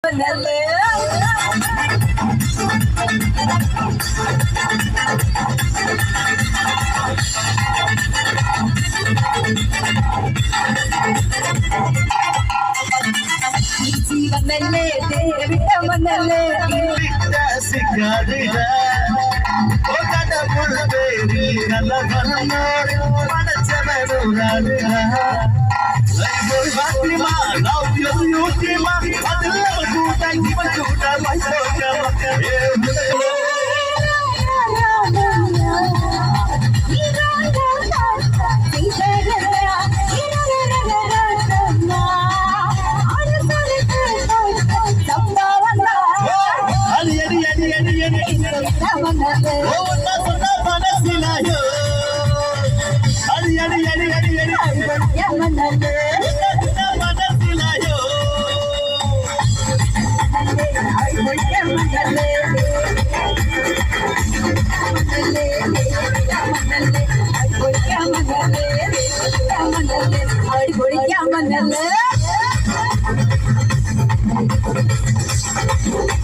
நல்ல ஜீவனல்லே தேவிடமனல்லே சிக்காதிட ஓ கடவுள் பேரி நல்ல மனமோடு படைச்சவனுராடுக லைஃப் பாத்திமா லவ் யூ யூட்டிமா அதில் கூட்டை இவன் கூட்டை மைசோக்கமா Manale